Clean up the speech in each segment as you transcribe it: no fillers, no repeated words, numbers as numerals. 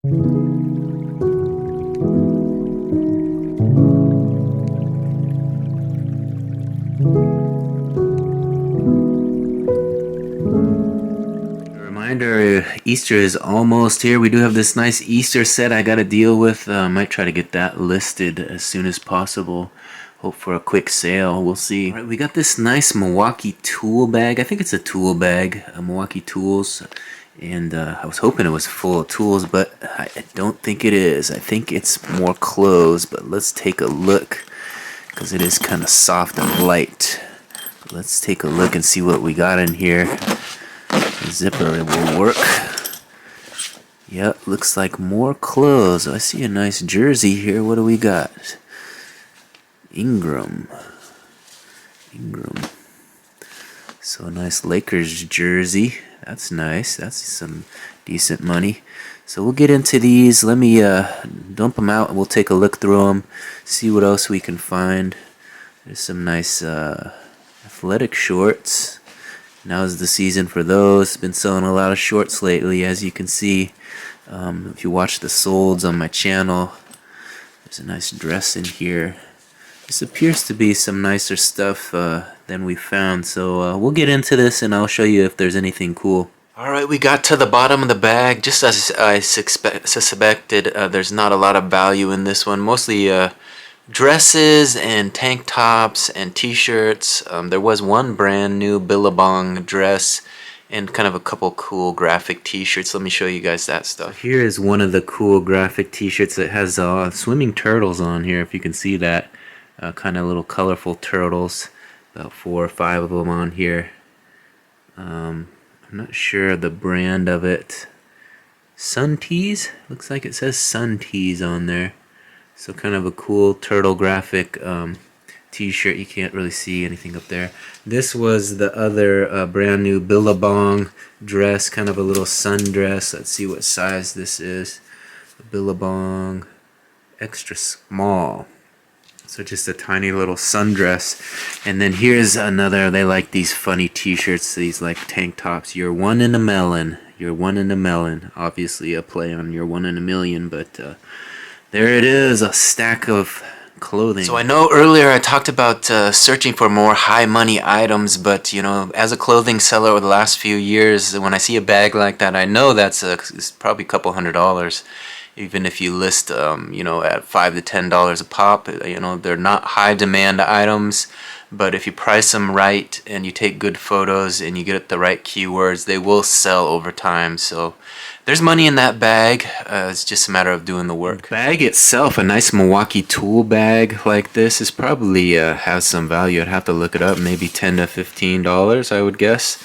Reminder, Easter is almost here. We do have this nice Easter set I gotta deal with. Might try to get that listed as soon as possible. Hope for a quick sale. We'll see. All right, we got this nice Milwaukee tool bag. I think it's a tool bag, Milwaukee Tools. And I was hoping it was full of tools, but I don't think it is. I think it's more clothes, but let's take a look because it is kind of soft and light. Let's take a look and see what we got in here. The zipper will work. Yep, looks like more clothes. I see a nice jersey here. What do we got? Ingram. So a nice Lakers jersey. That's nice. That's some decent money. So we'll get into these. Let me dump them out and we'll take a look through them. See what else we can find. There's some nice athletic shorts. Now's the season for those. Been selling a lot of shorts lately, as you can see. If you watch the solds on my channel, there's a nice dress in here. This appears to be some nicer stuff than we found, so we'll get into this and I'll show you if there's anything cool. Alright, we got to the bottom of the bag. Just as I suspected, there's not a lot of value in this one. Mostly dresses and tank tops and t-shirts. There was one brand new Billabong dress and kind of a couple cool graphic t-shirts. Let me show you guys that stuff. Here is one of the cool graphic t-shirts that has swimming turtles on here, if you can see that. Kind of little colorful turtles. About 4 or 5 of them on here. I'm not sure the brand of it. Sun Tees? Looks like it says Sun Tees on there. So kind of a cool turtle graphic t-shirt. You can't really see anything up there. This was the other brand new Billabong dress, kind of a little sundress. Let's see what size this is. A Billabong extra small. So just a tiny little sundress. And then here's another. They like these funny t-shirts, these like tank tops. You're one in a melon. You're one in a melon. Obviously a play on you're one in a million, but there it is, a stack of clothing. So I know earlier I talked about searching for more high money items, but you know, as a clothing seller over the last few years, when I see a bag like that, I know it's probably a couple $100. Even if you list, you know, at $5 to $10 a pop, you know, they're not high demand items. But if you price them right and you take good photos and you get the right keywords, they will sell over time. So there's money in that bag. It's just a matter of doing the work. The bag itself, a nice Milwaukee tool bag like this, is probably has some value. I'd have to look it up. Maybe $10 to $15, I would guess.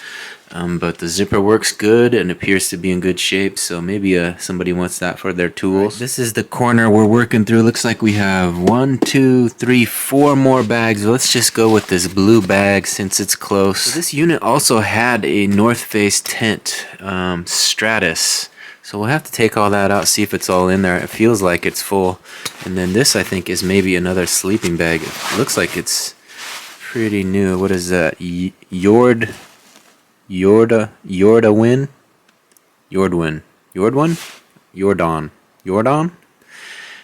But the zipper works good and appears to be in good shape, so maybe somebody wants that for their tools. Right, this is the corner we're working through. Looks like we have 1, 2, 3, 4 more bags. Let's just go with this blue bag since it's close. So this unit also had a North Face tent, Stratus. So we'll have to take all that out, see if it's all in there. It feels like it's full. And then this, I think, is maybe another sleeping bag. It looks like it's pretty new. What is that? Yordwin?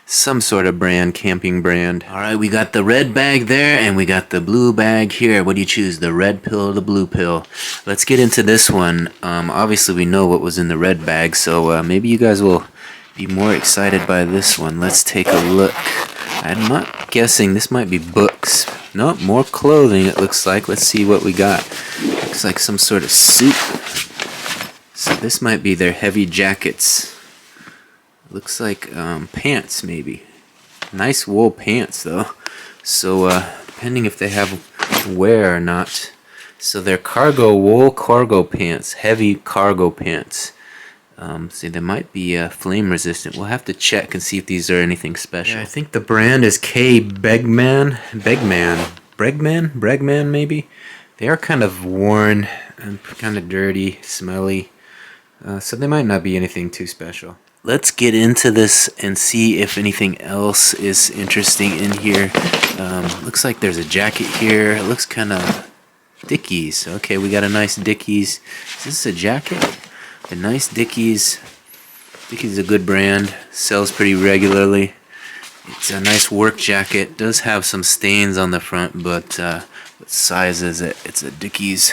Some sort of brand, camping brand. Alright, we got the red bag there, and we got the blue bag here. What do you choose, the red pill or the blue pill? Let's get into this one. Obviously we know what was in the red bag, so maybe you guys will be more excited by this one. Let's take a look. I'm not guessing, this might be books. Nope, more clothing it looks like. Let's see what we got. Looks like some sort of suit. So this might be their heavy jackets. Looks like pants maybe. Nice wool pants though. So depending if they have wear or not. So they're wool cargo pants. Heavy cargo pants. See, they might be flame resistant. We'll have to check and see if these are anything special. Yeah, I think the brand is K. Bregman maybe. They are kind of worn and kind of dirty, smelly. So they might not be anything too special. Let's get into this and see if anything else is interesting in here. Looks like there's a jacket here. It looks kind of Dickies. Okay, we got a nice Dickies. Is this a jacket? A nice Dickies Dickies is a good brand, sells pretty regularly. It's a nice work jacket, does have some stains on the front, but what size is it? It's a Dickies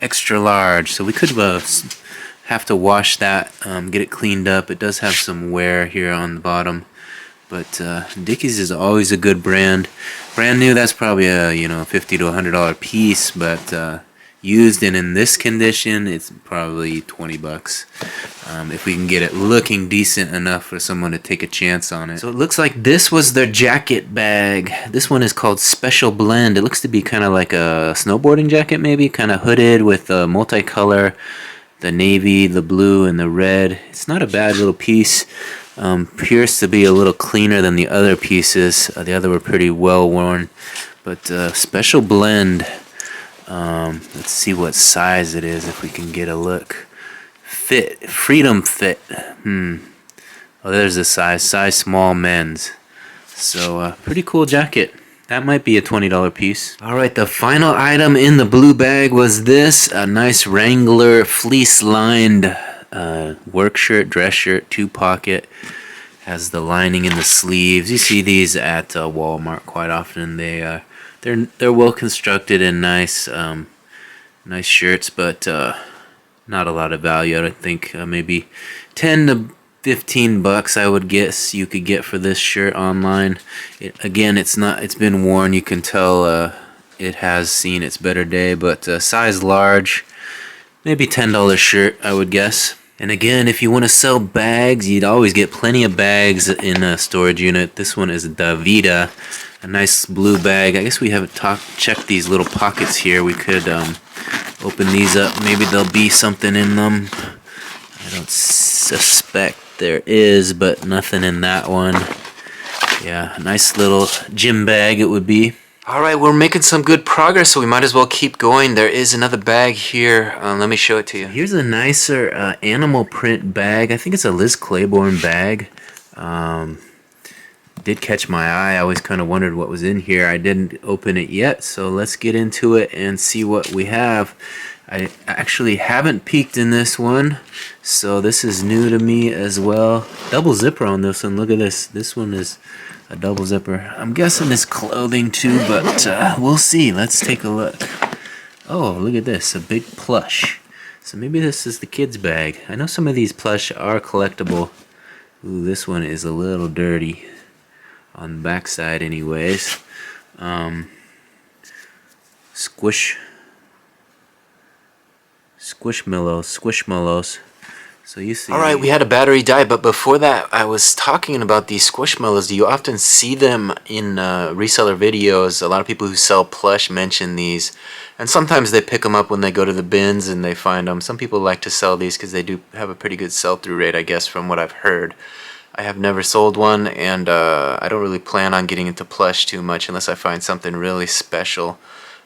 extra large, so we could have to wash that, get it cleaned up. It does have some wear here on the bottom, but Dickies is always a good brand. Brand new, that's probably a $50 to $100 piece, but used and in this condition, it's probably $20 if we can get it looking decent enough for someone to take a chance on it. So it looks like this was their jacket bag. This one is called Special Blend. It looks to be kind of like a snowboarding jacket, maybe kind of hooded with a multicolor, the navy, the blue, and the red. It's not a bad little piece. Appears to be a little cleaner than the other pieces. The other were pretty well worn, but Special Blend. Let's see what size it is if we can get a look. Fit, Freedom Fit. Oh, there's the size small men's. So pretty cool jacket. That might be a $20 piece. Alright, the final item in the blue bag was this. A nice Wrangler fleece lined work shirt, dress shirt, 2-pocket. Has the lining in the sleeves. You see these at Walmart quite often. They're well constructed and nice nice shirts, but not a lot of value. I think maybe 10 to 15 bucks I would guess you could get for this shirt online. Again, it's been worn. You can tell it has seen its better day, but size large, maybe $10 shirt I would guess. And again, if you want to sell bags, you'd always get plenty of bags in a storage unit. This one is Davida, a nice blue bag. I guess we haven't checked these little pockets here. We could open these up. Maybe there'll be something in them. I don't suspect there is, but nothing in that one. Yeah, a nice little gym bag it would be. Alright, we're making some good progress, so we might as well keep going. There is another bag here. Let me show it to you. Here's a nicer animal print bag. I think it's a Liz Claiborne bag. Did catch my eye. I always kind of wondered what was in here. I didn't open it yet, so let's get into it and see what we have. I actually haven't peeked in this one, so this is new to me as well. Double zipper on this one. Look at this. This one is a double zipper. I'm guessing it's clothing too, but we'll see. Let's take a look. Oh, look at this. A big plush. So maybe this is the kid's bag. I know some of these plush are collectible. Ooh, this one is a little dirty on the back side anyways. Squishmallows. So you see. Alright, we had a battery die, but before that I was talking about these Squishmallows. You often see them in reseller videos. A lot of people who sell plush mention these, and sometimes they pick them up when they go to the bins and they find them. Some people like to sell these because they do have a pretty good sell-through rate, I guess, from what I've heard. I have never sold one, and I don't really plan on getting into plush too much unless I find something really special.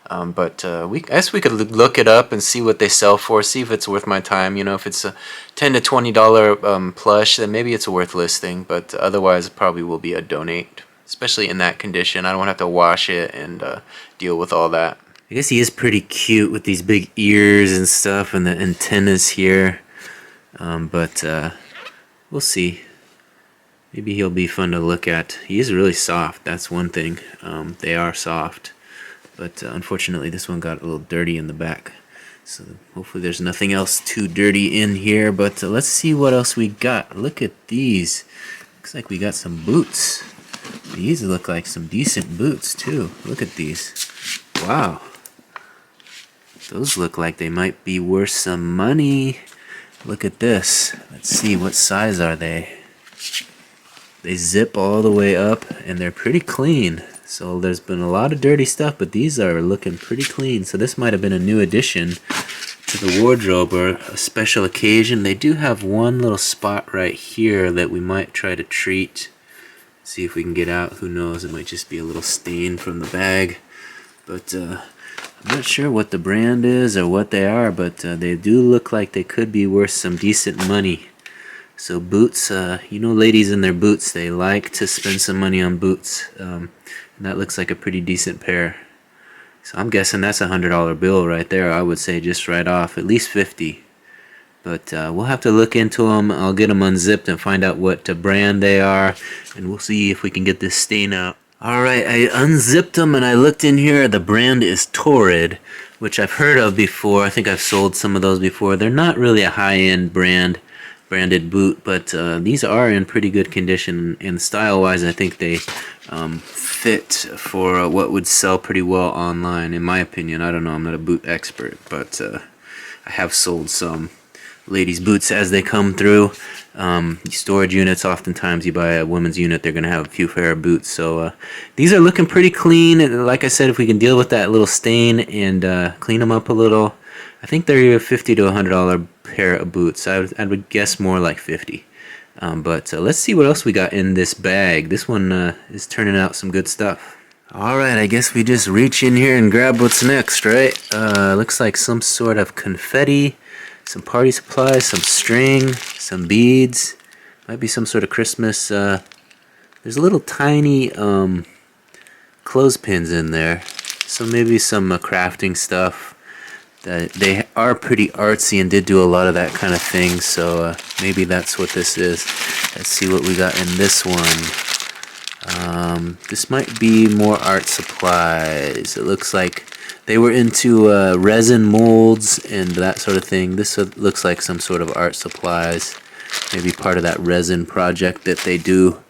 But I guess we could look it up and see what they sell for, see if it's worth my time. You know, if it's a $10 to $20 plush, then maybe it's worth listing. But otherwise, it probably will be a donate, especially in that condition. I don't want to have to wash it and deal with all that. I guess he is pretty cute with these big ears and stuff and the antennas here. But we'll see. Maybe he'll be fun to look at. He is really soft. That's one thing. They are soft. But unfortunately, this one got a little dirty in the back. So hopefully there's nothing else too dirty in here. But let's see what else we got. Look at these. Looks like we got some boots. These look like some decent boots too. Look at these. Wow. Those look like they might be worth some money. Look at this. Let's see, what size are they? They zip all the way up and they're pretty clean. So there's been a lot of dirty stuff, but these are looking pretty clean. So this might have been a new addition to the wardrobe or a special occasion. They do have one little spot right here that we might try to treat. See if we can get out. Who knows? It might just be a little stain from the bag. But I'm not sure what the brand is or what they are, but they do look like they could be worth some decent money. So boots, you know, ladies in their boots, they like to spend some money on boots. And that looks like a pretty decent pair. So I'm guessing that's a $100 bill right there. I would say just right off, at least 50. But we'll have to look into them. I'll get them unzipped and find out what brand they are, and we'll see if we can get this stain out. Alright, I unzipped them and I looked in here. The brand is Torrid, which I've heard of before. I think I've sold some of those before. They're not really a high-end branded boot, but these are in pretty good condition, and style-wise I think they fit for what would sell pretty well online, in my opinion. I don't know, I'm not a boot expert, but I have sold some ladies' boots as they come through. Storage units, oftentimes you buy a women's unit, they're going to have a few pair of boots. So these are looking pretty clean. Like I said, if we can deal with that little stain and clean them up a little, I think they're $50 to $100 pair of boots. I would guess more like 50. But let's see what else we got in this bag. This one is turning out some good stuff. Alright, I guess we just reach in here and grab what's next, right? Looks like some sort of confetti, some party supplies, some string, some beads. Might be some sort of Christmas. There's little tiny clothespins in there. So maybe some crafting stuff. They are pretty artsy and did do a lot of that kind of thing. So maybe that's what this is. Let's see what we got in this one. This might be more art supplies. It looks like they were into resin molds and that sort of thing. This looks like some sort of art supplies. Maybe part of that resin project that they do.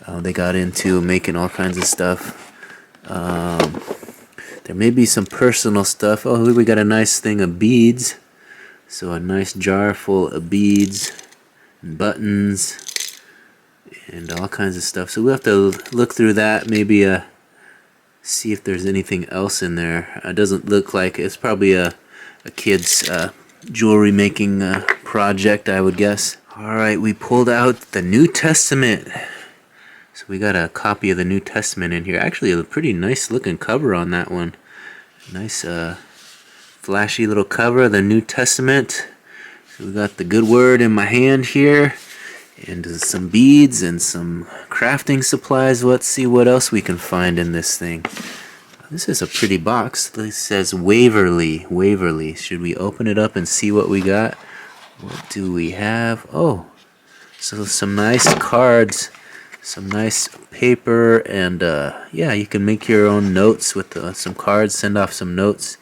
They got into making all kinds of stuff. There may be some personal stuff. Oh, we got a nice thing of beads. So a nice jar full of beads and buttons and all kinds of stuff. So we'll have to look through that, maybe see if there's anything else in there. It doesn't look like it's probably a kid's jewelry making project, I would guess. Alright, we pulled out the New Testament. So we got a copy of the New Testament in here. Actually, a pretty nice looking cover on that one. Nice flashy little cover of the New Testament. So we got the Good Word in my hand here. And some beads and some crafting supplies. Let's see what else we can find in this thing. This is a pretty box. This says Waverly. Waverly. Should we open it up and see what we got? What do we have? Oh, so some nice cards. Some nice paper. And yeah, you can make your own notes with some cards. Send off some notes.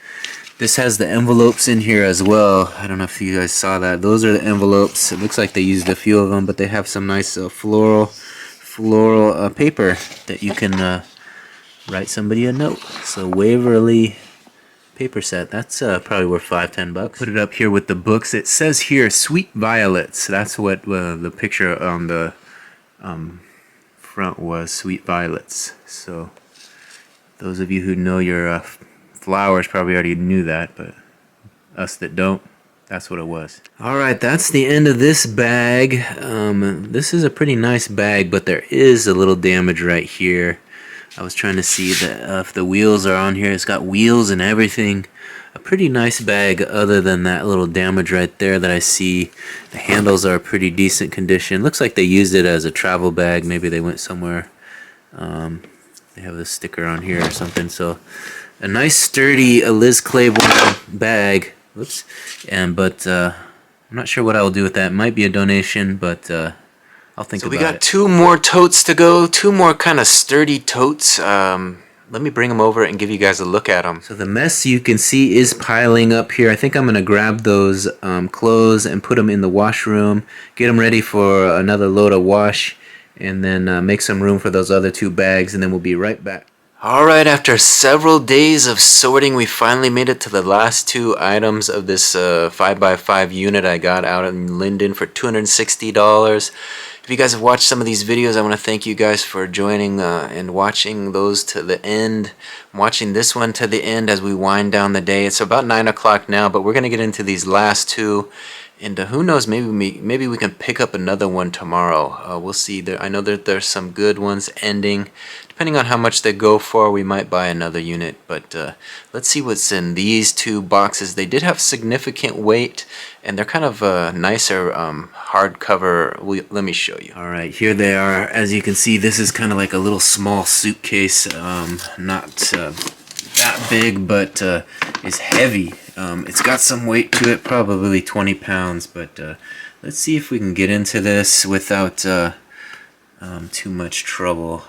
This has the envelopes in here as well. I don't know if you guys saw that. Those are the envelopes. It looks like they used a few of them, but they have some nice floral paper that you can write somebody a note. So Waverly paper set. That's probably worth $5-10. Put it up here with the books. It says here Sweet Violets. That's what the picture on the front was. Sweet Violets. So those of you who know your flowers probably already knew that, but us that don't, that's what it was. Alright, that's the end of this bag. This is a pretty nice bag, but there is a little damage right here. I was trying to see that if the wheels are on here. It's got wheels and everything. A pretty nice bag other than that little damage right there that I see. The handles are pretty decent condition. Looks like they used it as a travel bag. Maybe they went somewhere. They have a sticker on here or something. So a nice sturdy Liz Claiborne bag. Whoops. But I'm not sure what I will do with that. It might be a donation, but I'll think about it. So we got 2 more totes to go. 2 more kind of sturdy totes. Let me bring them over and give you guys a look at them. So the mess you can see is piling up here. I think I'm going to grab those clothes and put them in the washroom. Get them ready for another load of wash. And then make some room for those other 2 bags. And then we'll be right back. Alright, after several days of sorting, we finally made it to the last 2 items of this 5x5 unit I got out in Linden for $260. If you guys have watched some of these videos, I want to thank you guys for joining and watching those to the end. I'm watching this one to the end as we wind down the day. It's about 9 o'clock now, but we're going to get into these last 2. And who knows, maybe we can pick up another one tomorrow. We'll see. I know that there's some good ones ending. Depending on how much they go for, we might buy another unit. But let's see what's in these 2 boxes. They did have significant weight, and they're kind of nicer hardcover. Let me show you. All right, here they are. As you can see, this is kind of like a little small suitcase. Not that big, but is heavy. It's got some weight to it, probably 20 pounds, but let's see if we can get into this without too much trouble.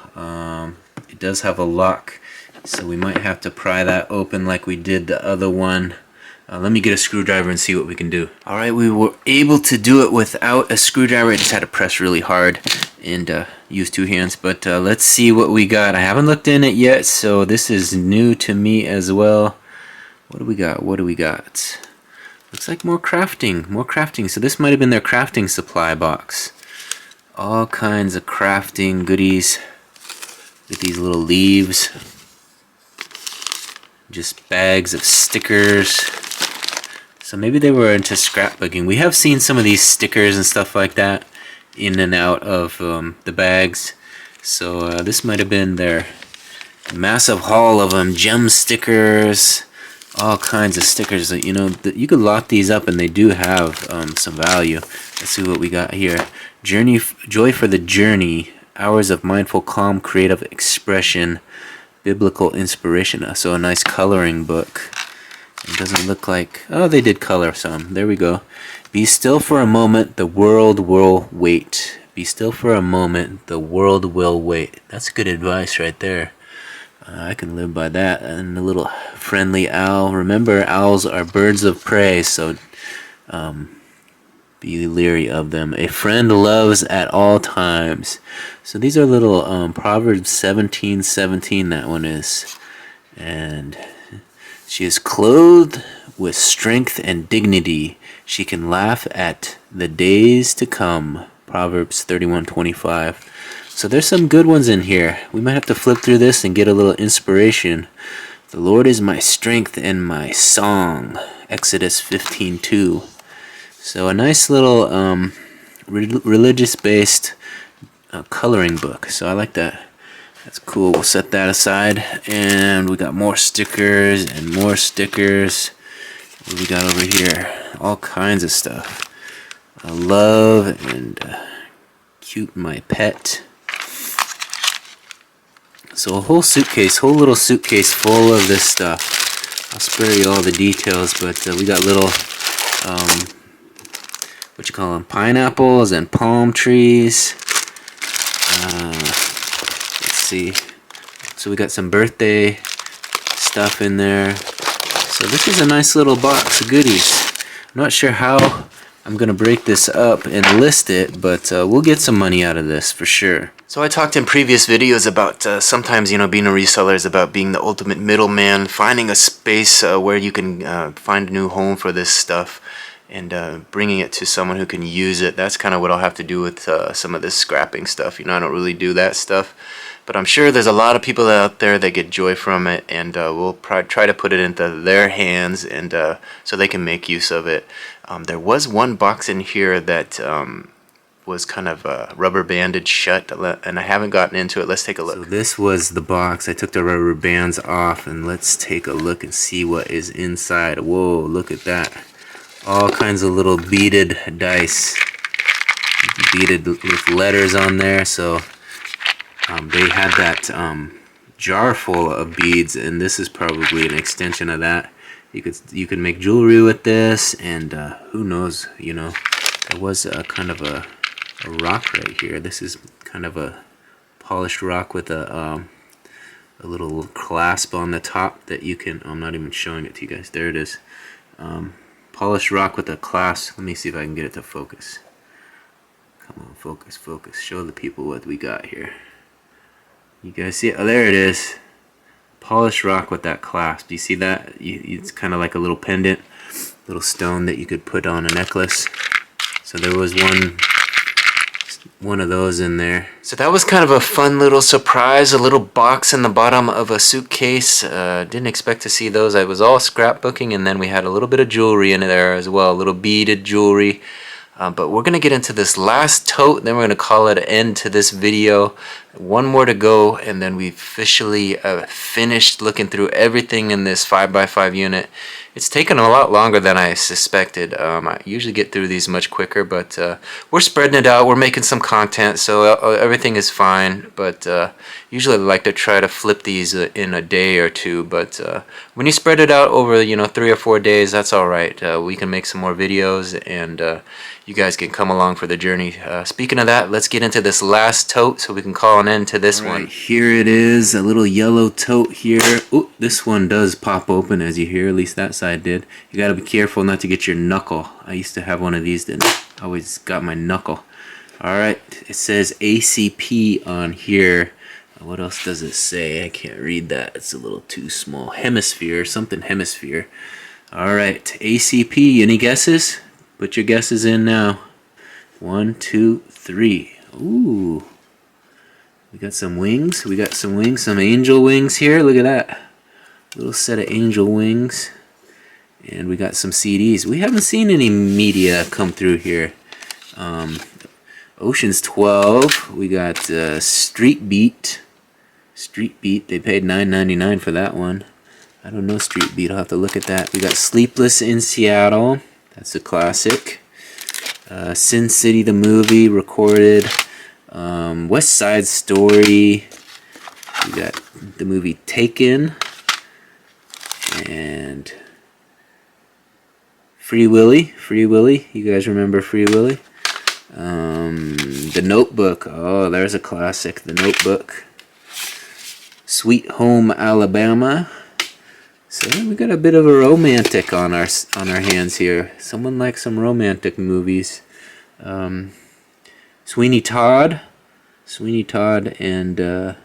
It does have a lock, so we might have to pry that open like we did the other one. Let me get a screwdriver and see what we can do. Alright, we were able to do it without a screwdriver. I just had to press really hard and use two hands. But let's see what we got. I haven't looked in it yet, so this is new to me as well. What do we got? What do we got? Looks like more crafting. More crafting. So this might have been their crafting supply box. All kinds of crafting goodies. Look at these little leaves. Just bags of stickers. So maybe they were into scrapbooking. We have seen some of these stickers and stuff like that in and out of the bags. So this might have been their massive haul of them. Gem stickers, all kinds of stickers. You know, you could lock these up and they do have some value. Let's see what we got here. Joy for the Journey. Hours of mindful, calm, creative expression. Biblical inspiration. So a nice coloring book. It doesn't look like... Oh, they did color some. There we go. Be still for a moment, the world will wait. Be still for a moment, the world will wait. That's good advice right there. I can live by that. And a little friendly owl. Remember, owls are birds of prey, so be leery of them. A friend loves at all times. So these are little Proverbs 17:17, that one is. And... she is clothed with strength and dignity. She can laugh at the days to come. Proverbs 31:25. So there's some good ones in here. We might have to flip through this and get a little inspiration. The Lord is my strength and my song. Exodus 15:2. So a nice little religious-based coloring book. So I like that. That's cool. We'll set that aside. And we got more stickers and more stickers. What do we got over here? All kinds of stuff. I love and cute my pet. So a whole suitcase, whole little suitcase full of this stuff. I'll spare you all the details, but we got little, what you call them, pineapples and palm trees. See, so we got some birthday stuff in there. So this is a nice little box of goodies. I'm not sure how I'm gonna break this up and list it, but we'll get some money out of this for sure. So I talked in previous videos about sometimes, you know, being a reseller is about being the ultimate middleman, finding a space where you can find a new home for this stuff and bringing it to someone who can use it. That's kind of what I'll have to do with some of this scrapping stuff. You know, I don't really do that stuff. But I'm sure there's a lot of people out there that get joy from it, and we'll try to put it into their hands and so they can make use of it. There was one box in here that was kind of rubber banded shut, and I haven't gotten into it. Let's take a look. So this was the box. I took the rubber bands off, and let's take a look and see what is inside. Whoa, look at that. All kinds of little beaded dice. Beaded with letters on there, so... they had that jar full of beads, and this is probably an extension of that. You could make jewelry with this, and who knows, you know. There was a kind of a rock right here. This is kind of a polished rock with a little clasp on the top that you can... I'm not even showing it to you guys. There it is. Polished rock with a clasp. Let me see if I can get it to focus. Come on, focus, focus. Show the people what we got here. You guys see it? Oh, there it is. Polished rock with that clasp. Do you see that? It's kind of like a little pendant, little stone that you could put on a necklace. So there was one of those in there. So that was kind of a fun little surprise, a little box in the bottom of a suitcase. Didn't expect to see those. I was all scrapbooking, and then we had a little bit of jewelry in there as well, a little beaded jewelry. But we're going to get into this last tote, then we're going to call it an end to this video. One more to go, and then we officially finished looking through everything in this 5x5 unit. It's taken a lot longer than I suspected. I usually get through these much quicker, but we're spreading it out. We're making some content, so everything is fine. But usually I like to try to flip these in a day or two. But when you spread it out over 3 or 4 days, that's all right. We can make some more videos, and you guys can come along for the journey. Speaking of that, let's get into this last tote so we can call an end to this one. Here it is, a little yellow tote here. Ooh, this one does pop open, as you hear. At least that side did. You gotta be careful not to get your knuckle. I used to have one of these that always got my knuckle. Alright, it says ACP on here. What else does it say? I can't read that. It's a little too small. Hemisphere, something hemisphere. Alright, ACP, any guesses? Put your guesses in now. 1, 2, 3. Ooh. We got some wings. We got some wings, some angel wings here. Look at that. Little set of angel wings. And we got some CDs. We haven't seen any media come through here. Ocean's 12. We got Street Beat. Street Beat. They paid $9.99 for that one. I don't know Street Beat. I'll have to look at that. We got Sleepless in Seattle. That's a classic. Sin City, the movie, recorded. West Side Story. We got the movie Taken. And Free Willy. Free Willy. You guys remember Free Willy? The Notebook. Oh, there's a classic. The Notebook. Sweet Home Alabama. So we got a bit of a romantic on our hands here. Someone likes some romantic movies. Sweeney Todd and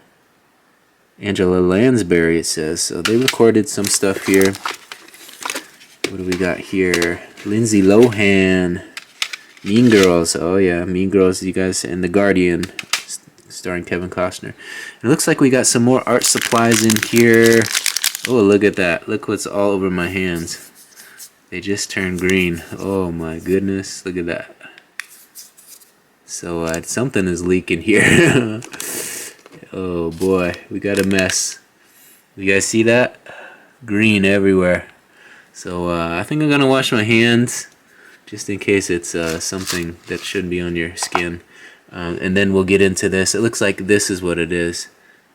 Angela Lansbury, it says. So they recorded some stuff here. What do we got here? Lindsay Lohan, Mean Girls. Oh yeah, Mean Girls. You guys, and The Guardian, starring Kevin Costner. And it looks like we got some more art supplies in here. Oh, look at that. Look what's all over my hands. They just turned green. Oh my goodness. Look at that. So something is leaking here. Oh boy. We got a mess. You guys see that? Green everywhere. So I think I'm going to wash my hands. Just in case it's something that shouldn't be on your skin. And then we'll get into this. It looks like this is what it is.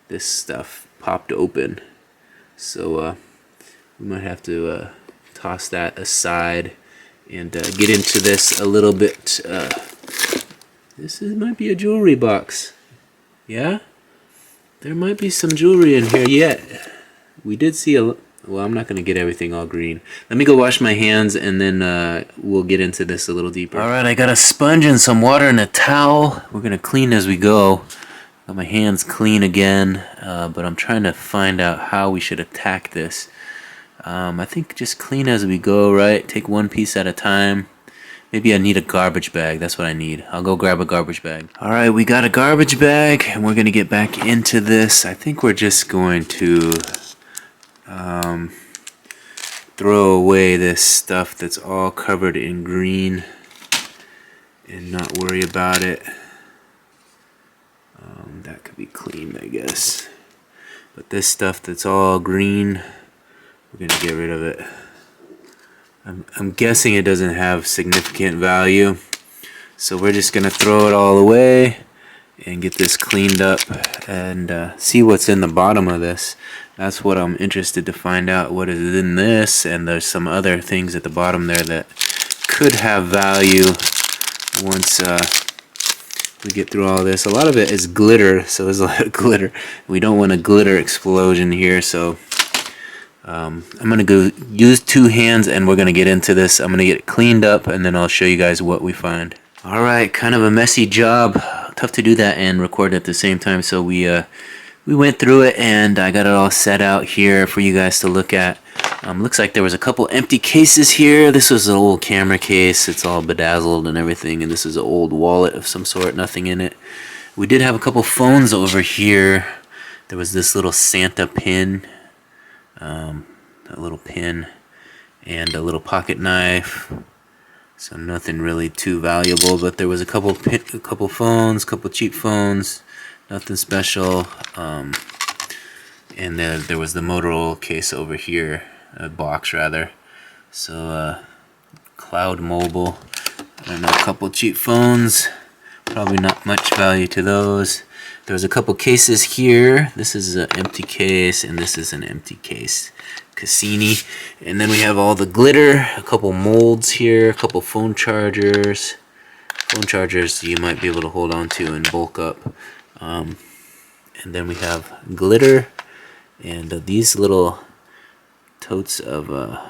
This stuff popped open. So we might have to toss that aside and get into this a little bit. Might be a jewelry box. Yeah? There might be some jewelry in here yet. We did see well, I'm not going to get everything all green. Let me go wash my hands, and then we'll get into this a little deeper. Alright, I got a sponge and some water and a towel. We're going to clean as we go. Got my hands clean again, but I'm trying to find out how we should attack this. I think just clean as we go, right? Take one piece at a time. Maybe I need a garbage bag. That's what I need. I'll go grab a garbage bag. Alright, we got a garbage bag, and we're going to get back into this. I think we're just going to throw away this stuff that's all covered in green and not worry about it. That could be cleaned, I guess. But this stuff that's all green, we're going to get rid of it. I'm guessing it doesn't have significant value. So we're just going to throw it all away and get this cleaned up and see what's in the bottom of this. That's what I'm interested to find out, what is in this. And there's some other things at the bottom there that could have value once we get through all this. A lot of it is glitter, so there's a lot of glitter. We don't want a glitter explosion here, so I'm going to go use two hands and we're going to get into this. I'm going to get it cleaned up and then I'll show you guys what we find. Alright, kind of a messy job. Tough to do that and record at the same time, so we went through it and I got it all set out here for you guys to look at. Looks like there was a couple empty cases here. This was an old camera case. It's all bedazzled and everything, and this is an old wallet of some sort, nothing in it. We did have a couple phones over here. There was this little Santa pin, a little pin, and a little pocket knife. So nothing really too valuable, but there was a couple phones, couple cheap phones. Nothing special. And then there was the Motorola case over here, box rather. So Cloud Mobile. I don't know, a couple cheap phones. Probably not much value to those. There's a couple cases here. This is an empty case, and this is an empty case. Cassini. And then we have all the glitter, a couple molds here, a couple phone chargers. Phone chargers you might be able to hold on to and bulk up. And then we have glitter, and these little totes of, I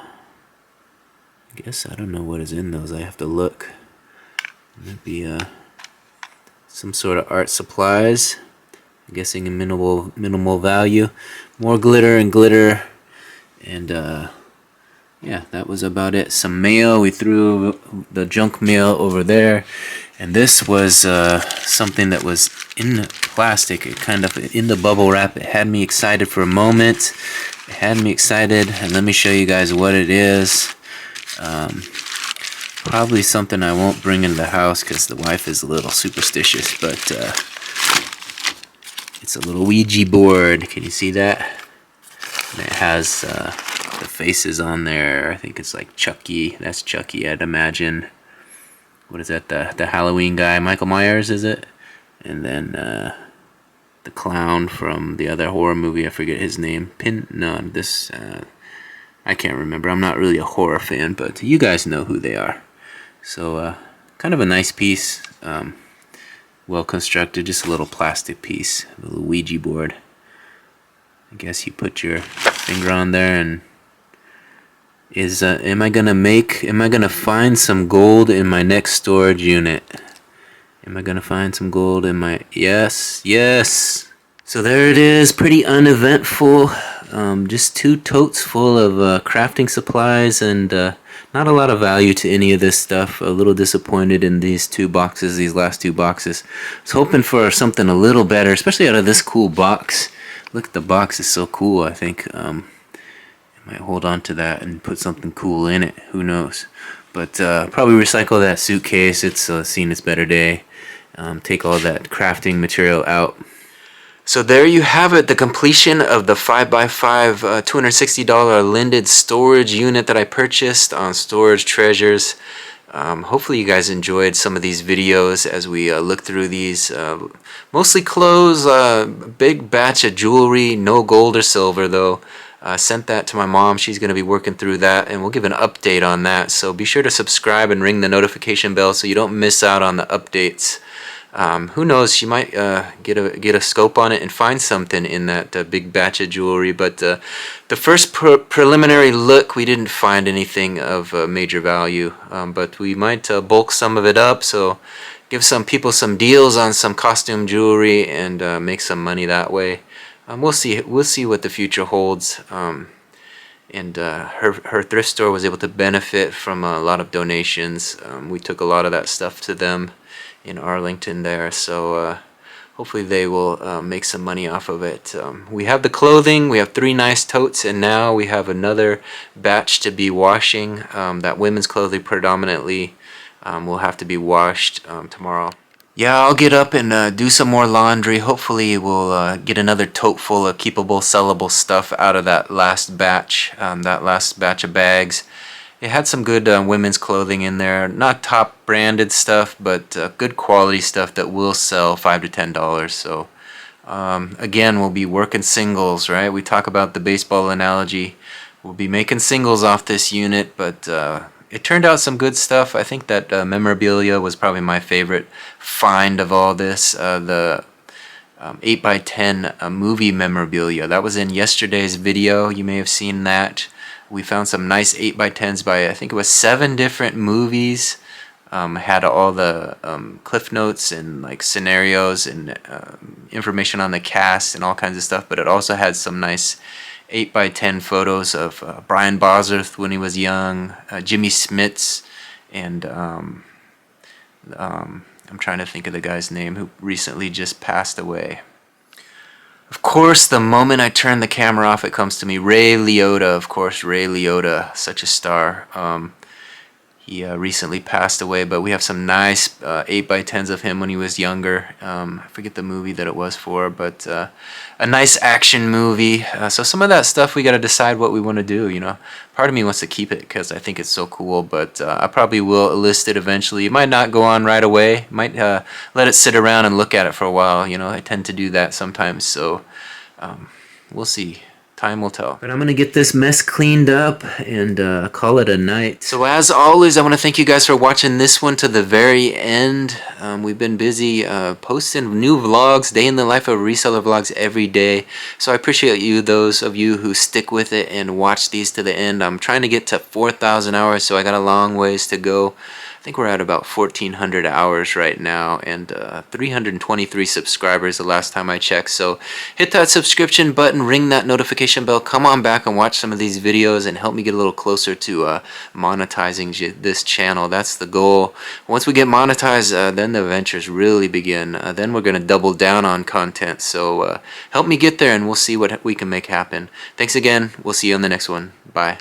guess, I don't know what is in those. I have to look. Might be some sort of art supplies. I'm guessing a minimal value. More glitter and glitter, and yeah, that was about it. Some mail. We threw the junk mail over there, and this was something that was in plastic. It kind of in the bubble wrap. It had me excited for a moment. It had me excited, and let me show you guys what it is. Probably something I won't bring in the house because the wife is a little superstitious, but it's a little Ouija board. Can you see that? And it has the faces on there. I think it's like Chucky. That's Chucky, I'd imagine. What is that? The Halloween guy, Michael Myers, is it? And then the clown from the other horror movie. I forget his name. I can't remember. I'm not really a horror fan, but you guys know who they are. So kind of a nice piece, well constructed, just a little plastic piece, a little Ouija board. I guess you put your finger on there, and am I gonna find some gold in my next storage unit? Am I gonna find some gold in my, yes. So there it is, pretty uneventful. Just 2 totes full of crafting supplies, and not a lot of value to any of this stuff. A little disappointed in these last two boxes. I was hoping for something a little better, especially out of this cool box. Look, the box is so cool. I think I might hold on to that and put something cool in it. Who knows? But probably recycle that suitcase. It's seen its better day. Take all that crafting material out. So there you have it, the completion of the 5x5 $260 Linded storage unit that I purchased on Storage Treasures. Hopefully you guys enjoyed some of these videos as we look through these. Mostly clothes, big batch of jewelry, no gold or silver though. Sent that to my mom. She's going to be working through that, and we'll give an update on that. So be sure to subscribe and ring the notification bell so you don't miss out on the updates. Who knows, she might get a scope on it and find something in that big batch of jewelry, but the first preliminary look, we didn't find anything of major value, but we might bulk some of it up, so give some people some deals on some costume jewelry and make some money that way. We'll see what the future holds. And her thrift store was able to benefit from a lot of donations. We took a lot of that stuff to them in Arlington there, so hopefully they will make some money off of it. We have the clothing, we have 3 nice totes, and now we have another batch to be washing. That women's clothing predominantly will have to be washed tomorrow. Yeah, I'll get up and do some more laundry. Hopefully we'll get another tote full of keepable, sellable stuff out of that last batch of bags. It had some good women's clothing in there. Not top branded stuff, but good quality stuff that will sell $5 to $10. So again, we'll be working singles, right? We talk about the baseball analogy. We'll be making singles off this unit, but it turned out some good stuff. I think that memorabilia was probably my favorite find of all this. The 8x10 movie memorabilia. That was in yesterday's video. You may have seen that. We found some nice 8x10s by, I think it was 7 different movies. Had all the cliff notes and like scenarios and information on the cast and all kinds of stuff, but it also had some nice 8x10 photos of Brian Bosworth when he was young, Jimmy Smits, and I'm trying to think of the guy's name who recently just passed away. Of course, the moment I turn the camera off, it comes to me. Ray Liotta, of course, Ray Liotta, such a star. He recently passed away, but we have some nice 8x10s of him when he was younger. I forget the movie that it was for, but a nice action movie. So some of that stuff we got to decide what we want to do, you know. Part of me wants to keep it because I think it's so cool, but I probably will list it eventually. It might not go on right away. Might let it sit around and look at it for a while, you know. I tend to do that sometimes, so we'll see. Time will tell. But I'm going to get this mess cleaned up and call it a night. So as always, I want to thank you guys for watching this one to the very end. We've been busy posting new vlogs, day in the life of reseller vlogs every day. So I appreciate you, those of you who stick with it and watch these to the end. I'm trying to get to 4,000 hours, so I got a long ways to go. I think we're at about 1,400 hours right now and 323 subscribers the last time I checked. So hit that subscription button, ring that notification bell, come on back and watch some of these videos and help me get a little closer to monetizing this channel. That's the goal. Once we get monetized, then the adventures really begin. Then we're going to double down on content. So help me get there and we'll see what we can make happen. Thanks again. We'll see you on the next one. Bye.